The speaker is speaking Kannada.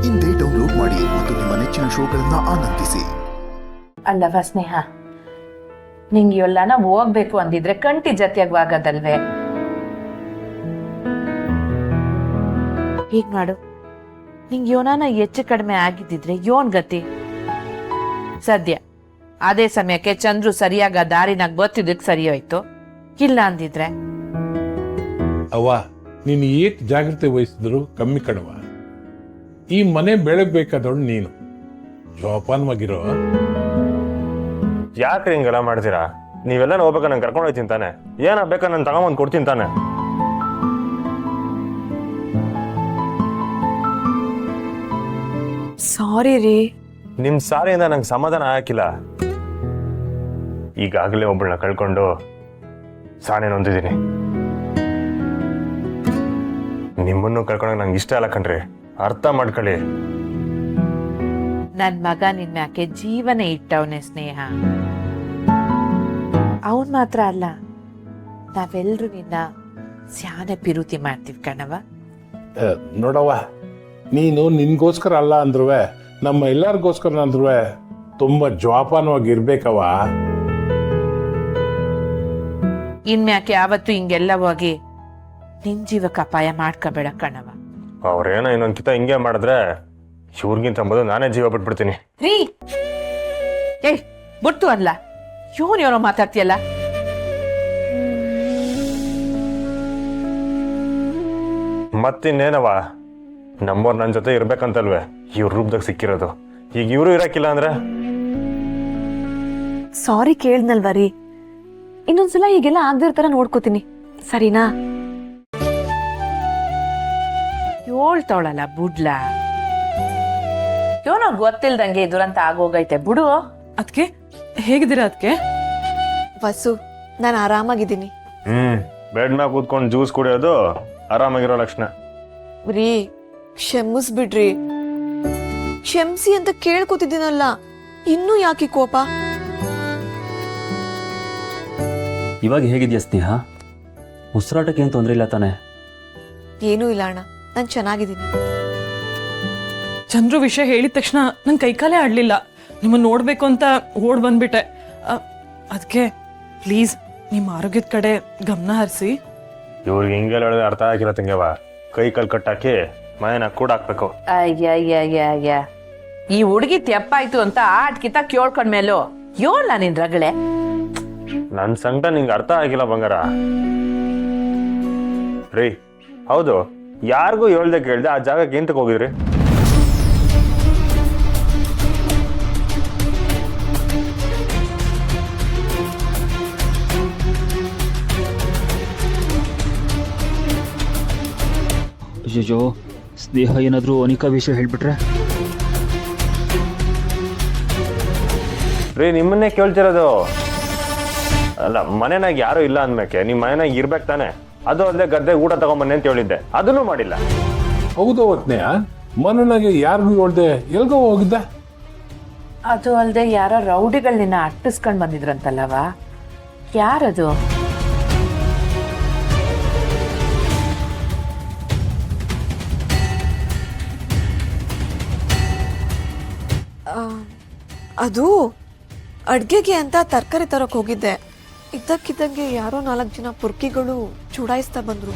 ಇಂದೇ ಡೌನ್ಲೋಡ್ ಮಾಡಿ ಮತ್ತು ನಿಮ್ಮ ನೆಚ್ಚಿನ ಶೋಗಳನ್ನ ಆನಂದಿಸಿ. ಅಲ್ಲವ ಸ್ನೇಹ, ನಿಂಗೆ ಎಲ್ಲಾನ ಹೋಗ್ಬೇಕು ಅಂದಿದ್ರೆ ಕಂಟಿ ಜೊತೆಯಾಗವಾಗದಲ್ವೇ? ಹೀಗ್ ಮಾಡು, ನಿಂಗೆ ಯೋನಾನ ಹೆಚ್ಚು ಕಡಿಮೆ ಆಗಿದ್ದಿದ್ರೆ ಯೋನ್ ಗತಿ. ಸದ್ಯ ಅದೇ ಸಮಯಕ್ಕೆ ಚಂದ್ರು ಸರಿಯಾಗ ದಾರಿನಾಗ ಗೊತ್ತಿದ್ದಕ್ಕೆ ಸರಿ ಹೋಯ್ತು. ಇಲ್ಲ ಅಂದಿದ್ರೆ ಅವ್ವ, ನೀನು ಏಟ್ ಜಾಗ್ರತೆ ವಹಿಸಿದ್ರು ಕಮ್ಮಿ ಕಣವ. ಈ ಮನೆ ಬೆಳಗ್ಬೇಕಾದವಳು ನೀನು, ಜೋಪಾನವಾಗಿರೋ. ಯಾಕ್ರಿ ಹಿಂಗೆಲ್ಲ ಮಾಡ್ತೀರಾ? ನೀವೆಲ್ಲ ಹೋಗ್ಬೇಕಾ? ನಂಗೆ ಕರ್ಕೊಂಡು ಹೋಗ್ತೀನಿ ತಾನೆ. ಏನ ಬೇಕಾ ನಾನು ತಗೊಂಬಂದು ಕೊಡ್ತೀನಿ ತಾನೆ. ಸಾರಿ ರೀ. ನಿಮ್ ಸಾರಿಯಿಂದ ನಂಗೆ ಸಮಾಧಾನ ಹಾಕಿಲ್ಲ. ಈಗಾಗಲೇ ಒಬ್ಬಳನ್ನ ಕಳ್ಕೊಂಡು ಸಾನೆ ನೊಂದಿದ್ದೀನಿ. ನಿಮ್ಮನ್ನು ಕಳ್ಕೊಂಡಾಗ ನಂಗೆ ಇಷ್ಟ ಅಲ್ಲ ಕಣ್ರಿ, ಅರ್ಥ ಮಾಡ್ಕೊಳ್ಳಿ. ನನ್ ಮಗ ನಿನ್ ಮ್ಯಾಕೆ ಜೀವನ ಇಟ್ಟವನೆ ಸ್ನೇಹ. ಅವನ್ ಮಾತ್ರ ಅಲ್ಲ, ನಾವೆಲ್ರೂ ನಿನ್ನ ಸ್ಯಾನೆ ಪಿರುತಿ ಮಾಡ್ತೀವಿ ಕಣವ. ನೋಡವ್ವ, ನೀನು ನಿನ್ಗೋಸ್ಕರ ಅಲ್ಲ ಅಂದ್ರೂ ನಮ್ಮ ಎಲ್ಲರಿಗೋಸ್ಕರ ಅಂದ್ರೂ ತುಂಬಾ ಜೋಪಾನವಾಗಿರ್ಬೇಕವ. ಇನ್ಮ್ಯಾಕೆ ಯಾವತ್ತು ಹಿಂಗೆಲ್ಲ ಹೋಗಿ ನಿನ್ ಜೀವಕ್ಕೆ ಅಪಾಯ ಮಾಡ್ಕೋಬೇಡ ಕಣವ. ಅವ್ರೇನೋ ಇನ್ನೊಂದ್ಕಿತ ಹಿಂಗೆ ಮಾಡಿದ್ರೆ ಇವ್ರಿಗಿಂತ ಮೊದಲು ನಾನೇ ಜೀವ ಬಿಟ್ಬಿಡ್ತೀನಿ. ರೀ ಏಯ್ ಬಿಟ್ಟು ಅಲ್ಲ, ಇವನೋ ಮಾತಾಡ್ತೀಯಲ್ಲ. ಮತ್ತಿನ್ನೇನವ, ನಮ್ಮವ್ರು ನನ್ನ ಜೊತೆ ಇರ್ಬೇಕಂತಲ್ವೇ ಇವ್ರ ರೂಪದಾಗ ಸಿಕ್ಕಿರೋದು. ಈಗ ಇವರು ಇರಕ್ಕಿಲ್ಲ ಅಂದ್ರೆ ಸಾರಿ ಕೇಳ್ದಲ್ವ ರೀ. ಇನ್ನೊಂದ್ಸಲ ಹೀಗೆಲ್ಲ ಆಗದಿರ್ತಾರ ನೋಡ್ಕೋತೀನಿ, ಸರಿನಾ? ಹೇಳ್ತಾವಳಲ್ಲ ಬುಡ್ಲ, ಇವನೋ ಗೊತ್ತಿಲ್ದಂಗೆ ದುರಂತ ಆಗೋಗೈತೆ ಬಿಡು. ಅದಕ್ಕೆ ಹೇಗಿದ್ದೀರಾ? ಅದಕ್ಕೆ ವಸು, ನಾನು ಆರಾಮಾಗಿದ್ದೀನಿ. ಬೆಡ್ ಮ್ಯಾಗ ಕೂತ್ಕೊಂಡು ಜ್ಯೂಸ್ ಕುಡಿಯೋದು ಆರಾಮಾಗಿರೋ ಲಕ್ಷಣ. ರೀ ಕ್ಷಮಿಸ್ಬಿಡ್ರಿ. ಕ್ಷಮಿಸಿ ಅಂತ ಕೇಳ್ಕೊತಿದ್ದೀನಲ್ಲ, ಇನ್ನೂ ಯಾಕೆ ಕೋಪ? ಇವಾಗ ಹೇಗಿದ್ಯಾ ಸ್ನೇಹ? ಉಸಿರಾಟಕ್ಕೆ ಏನು ತೊಂದರೆ ಇಲ್ಲ ತಾನೆ? ಏನೂ ಇಲ್ಲ ಅಣ್ಣ, ನಾನು ಚೆನ್ನಾಗಿದ್ದೀನಿ. ಚಂದ್ರು ವಿಷಯ ಹೇಳಿದ ತಕ್ಷಣ ನಂಗೆ ಕೈಕಾಲೇ ಆಡ್ಲಿಲ್ಲ. ನಿಮ್ಮನ್ನ ನೋಡ್ಬೇಕು ಅಂತ ಓಡ್ ಬಂದ್ಬಿಟ್ಟೆ. ಅದಕ್ಕೆ ಪ್ಲೀಸ್ ನಿಮ್ಮ ಆರೋಗ್ಯದ ಕಡೆ ಗಮನ ಹರಿಸಿ. ಇವ್ರಿಗೆ ಹಿಂಗೆಲ್ಲ ಹೇಳಿದ್ರೆ ಅರ್ಥ ಆಗಿಲ್ಲ ತಂಗ್ಯವ. ಕೈ ಕಾಲು ಕಟ್ಟಾಕಿ ಮನೆನ ಕೂಡ ಹಾಕ್ಬೇಕು. ಅಯ್ಯ ಈ ಹುಡುಗಿ ತೆಪ್ಪಾಯ್ತು ಅಂತ ಆಟ್ಕಿತ ಕೇಳ್ಕೊಂಡ್ಮೇಲೂ ಯೋಲ್ಲ ನಿನ್ ರಗಳೆ. ನನ್ನ ಸಂಕಟ ನಿಂಗೆ ಅರ್ಥ ಆಗಿಲ್ಲ ಬಂಗಾರ. ರೀ ಹೌದು, ಯಾರಿಗೂ ಹೇಳ್ದೆ ಕೇಳ್ದೆ ಆ ಜಾಗಕ್ಕೆ ಏಂತಕ್ಕೆ ಹೋಗಿದ್ರಿ? ಅಯ್ಯೋ, ಸ್ನೇಹ ಏನಾದರೂ ಅನಿಕಾ ವಿಷಯ ಹೇಳ್ಬಿಟ್ರೆ? ರೀ ನಿಮ್ಮನ್ನೇ ಕೇಳ್ತಿರೋದು. ಅಲ್ಲ, ಮನೆನಾಗ ಯಾರು ಇಲ್ಲ ಅಂದ್ಮೇಕೆ ನಿಮ್ಮ ಮನೆನಾಗ ಇರ್ಬೇಕು ತಾನೆ. ಅದು ಅಲ್ಲದೆ ಗದ್ದೆ ಊಟ ತಗೊಂಬನ್ನಿ ಅಂತ ಹೇಳಿದ್ದೆ, ಅದನ್ನೂ ಮಾಡಿಲ್ಲ. ಹೌದು ಅವತ್ನೆಯ ಮನೆನಾಗೆ ಯಾರಿಗೂ ಹೇಳ್ದೆ ಎಲ್ಗೋ ಹೋಗಿದ್ದ? ಅದು ಅಲ್ದೆ ಯಾರೋ ರೌಡಿಗಳು ನಿನ್ನ ಅಟ್ಟಿಸ್ಕೊಂಡ್ ಬಂದಿದ್ರಂತಲ್ಲವ, ಯಾರದು? ಅದು ಅಡ್ಗೆಗೆ ಅಂತ ತರಕಾರಿ ತರಕ್ ಹೋಗಿದ್ದೆ. ಇದ್ದಕ್ಕಿದ್ದಂಗೆ ಯಾರೋ 4 ಜನ ಪುರ್ಕಿಗಳು ಚುಡಾಯಿಸ್ತಾ ಬಂದ್ರು.